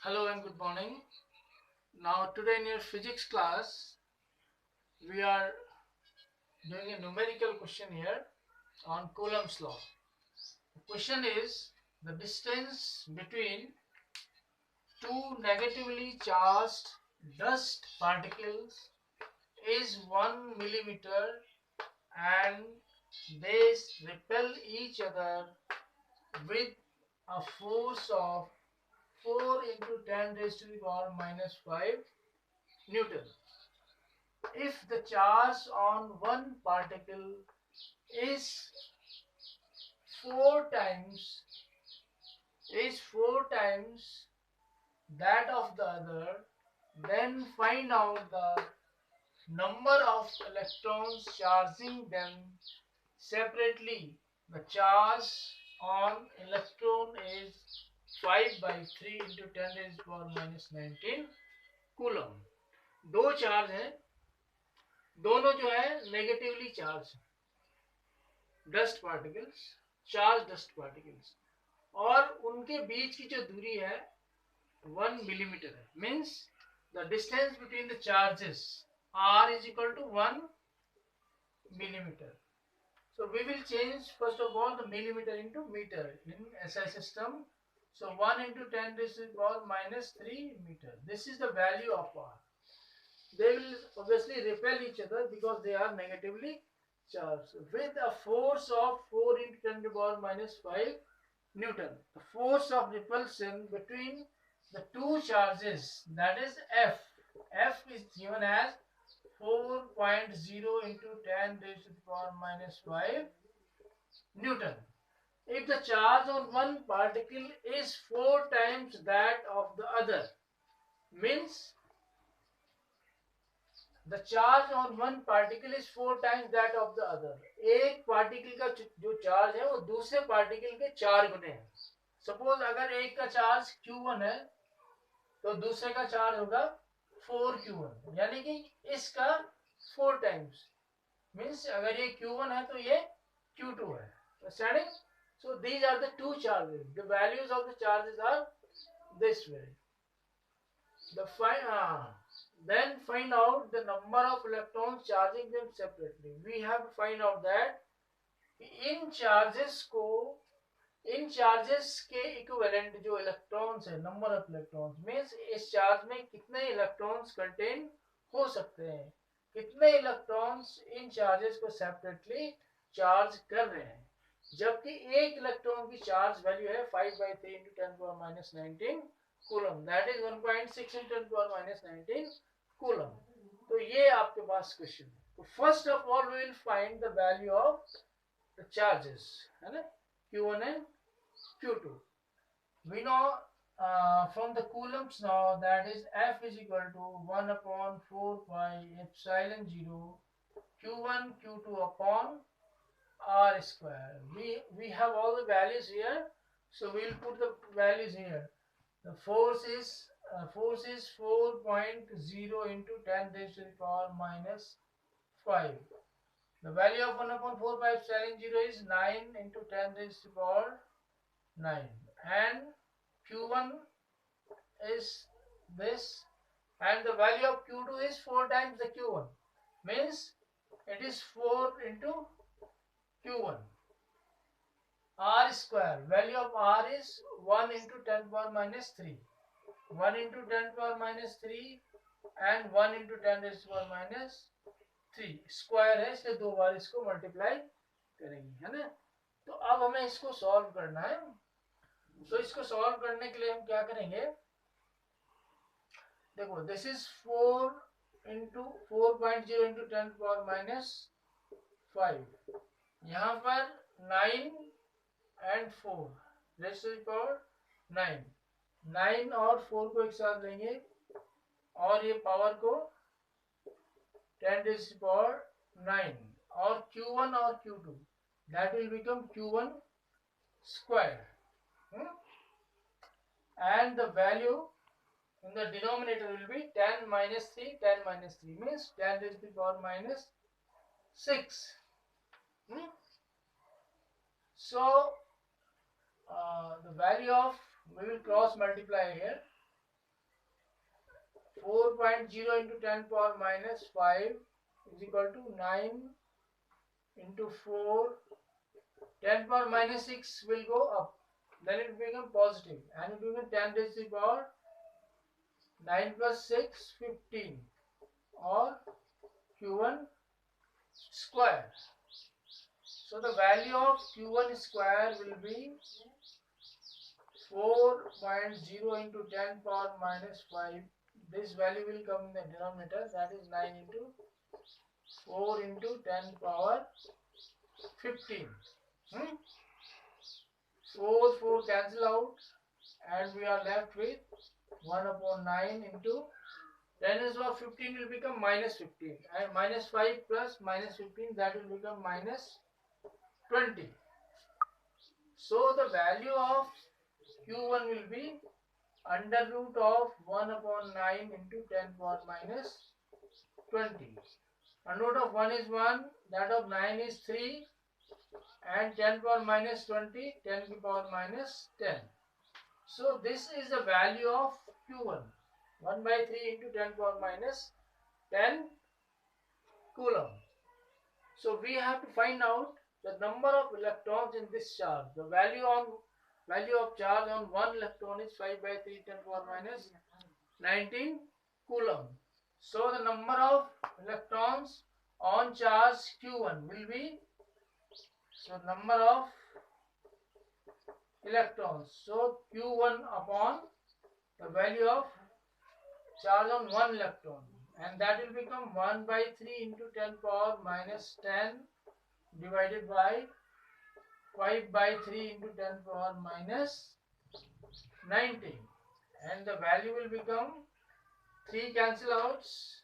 Hello and good morning. Now today in your physics class we are doing a numerical question here on Coulomb's law. The question is the distance between two negatively charged dust particles is 1 millimeter and they repel each other with a force of 4 into 10 raised to the power minus 5 Newton. If the charge on one particle is four times that of the other, then find out the number of electrons charging them separately. The charge on electron is 5 by 3 into 10 raised to power minus 19 coulomb. दो charge हैं, दोनों जो है negatively charge dust particles, charge dust particles, और उनके बीच की जो दूरी है 1 मिलीमीटर है. Means the distance between the charges r is equal to 1 millimeter. So we will change first of all the millimeter into meter in SI system. So 1 into 10 raised to the power minus 3 meter. This is the value of r. They will obviously repel each other because they are negatively charged with a force of 4 into 10 to the power minus 5 Newton. The force of repulsion between the two charges, that is F. F is given as 4.0 into 10 raised to the power minus 5 Newton. If the charge on one particle is 4 times that of the other, means the charge on one particle is 4 times that of the other. एक particle का जो charge है वो दूसरे particle के 4 गुने है. Suppose अगर एक का चार्ज Q1 है तो दूसरे का चार्ज होगा 4Q1, यानी कि इसका 4 टाइम्स. मीन्स अगर ये Q1 है तो ये Q2 है. Understanding? So these are the two charges. The values of the charges are this way. Then find out the number of electrons charging them separately. We have to find out that in charges के equivalent जो electrons है, number of electrons means इस charge में कितने electrons contain हो सकते हैं, कितने इलेक्ट्रॉन्स इन चार्जेस को सेपरेटली चार्ज कर रहे हैं. जबकि एक इलेक्ट्रॉन की चार्ज वैल्यू है 5 by 3 into 10 power minus 19 coulomb, that is 1.6 into 10 power minus 19 coulomb. तो ये आपके पास क्वेश्चन है. तो first of all we will find the value of the charges, है ना, Q1 and Q2. We know from the coulombs now that is F is equal to 1 upon 4 pi epsilon 0 Q1 Q2 upon R square. We have all the values here, so we will put the values here. The force is 4.0 into 10 raised to the power minus 5. The value of 1 upon 4 pi epsilon 0 is 9 into 10 raised to the power 9. And Q1 is this, and the value of Q2 is 4 times the Q1. Means it is 4 into Q1. R square, value of R is 1 into 10 power minus 3. 1 into 10 power minus 3 and 1 into 10 raised to power minus 3 square है, इसलिए दो बार इसको multiply करेंगे, है ना. तो अब हमें इसको सॉल्व करना है. तो इसको सॉल्व करने के लिए हम क्या करेंगे, देखो this is 4 into 4.0 into 10 power minus 5. यहाँ पर 9 and 4 raised to the power 9. 9 और 4 को एक साथ लेंगे और ये पावर को 10 raised to the power 9 और Q1 और Q2 that will become Q1 square. And the value in the denominator will be 10 minus 3. 10 minus 3 means 10 raised to the power minus 6. So the value of, we will cross multiply here, 4.0 into 10 power minus 5 is equal to 9 into 4. 10 power minus 6 will go up, then it will become positive, and it will become 10 raised to the power 9 plus 6, 15, or q1 square. So the value of q1 square will be 4.0 into 10 power minus 5. This value will come in the denominator, that is 9 into 4 into 10 power 15. 4 cancel out, and we are left with 1 upon 9 into 10 raised to the power 15 will become minus 15, and minus 5 plus minus 15, that will become minus 20. So the value of q1 will be under root of 1 upon 9 into 10 power minus 20. Under root of 1 is 1, that of 9 is 3, and 10 power minus 20, 10 to the power minus 10. So this is the value of q1, 1 by 3 into 10 power minus 10 coulomb. So we have to find out the number of electrons in this charge. The value of charge on one electron is 5 by 3 10 power minus 19 coulomb. So the number of electrons on charge q1 will be, so number of electrons, so q1 upon the value of charge on one electron, and that will become 1 by 3 into 10 power minus 10 divided by 5 by 3 into 10 power minus 19, and the value will become 3 cancel outs,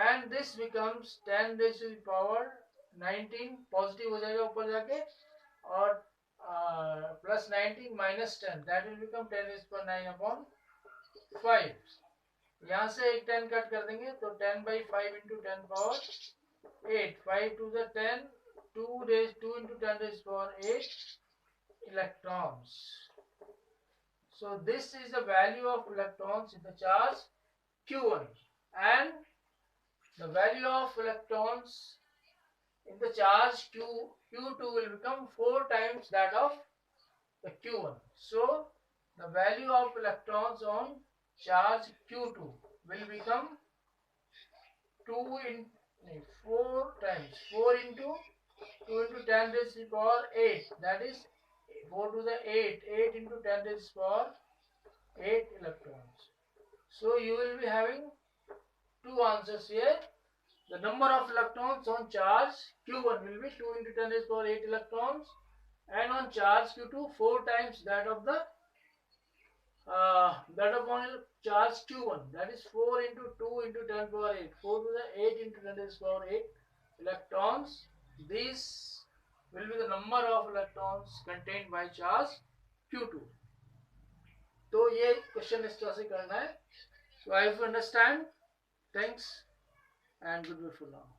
and this becomes 10 raised to the power 19, positive हो जाएगा ऊपर जाके, और plus 19 minus 10, that will become 10 raised to the power 9 upon 5. यहाँ से एक 10 cut कर देंगे, तो 10 by 5 into 10 power 8, 5 to the 10, 2 into 10 raised to the power 8 electrons. So this is the value of electrons in the charge q1, and the value of electrons in the charge q2 will become 4 times that of the q1. So the value of electrons on charge q2 will become 4 times 4 into 2 into 10 raised to the power 8, that is 4 to the 8 into 10 raised to the power 8 electrons. So you will be having two answers here. The number of electrons on charge q1 will be 2 into 10 raised to the power 8 electrons, and on charge q2 4 times that of the on charge q1, that is 4 into 2 into 10 power 8, 4 to the 8 into 10 raised to the power 8 electrons. This will be the number of electrons contained by charge q2. तो ये question इस तरह से करना है. So I hope you understand. Thanks and goodbye for now.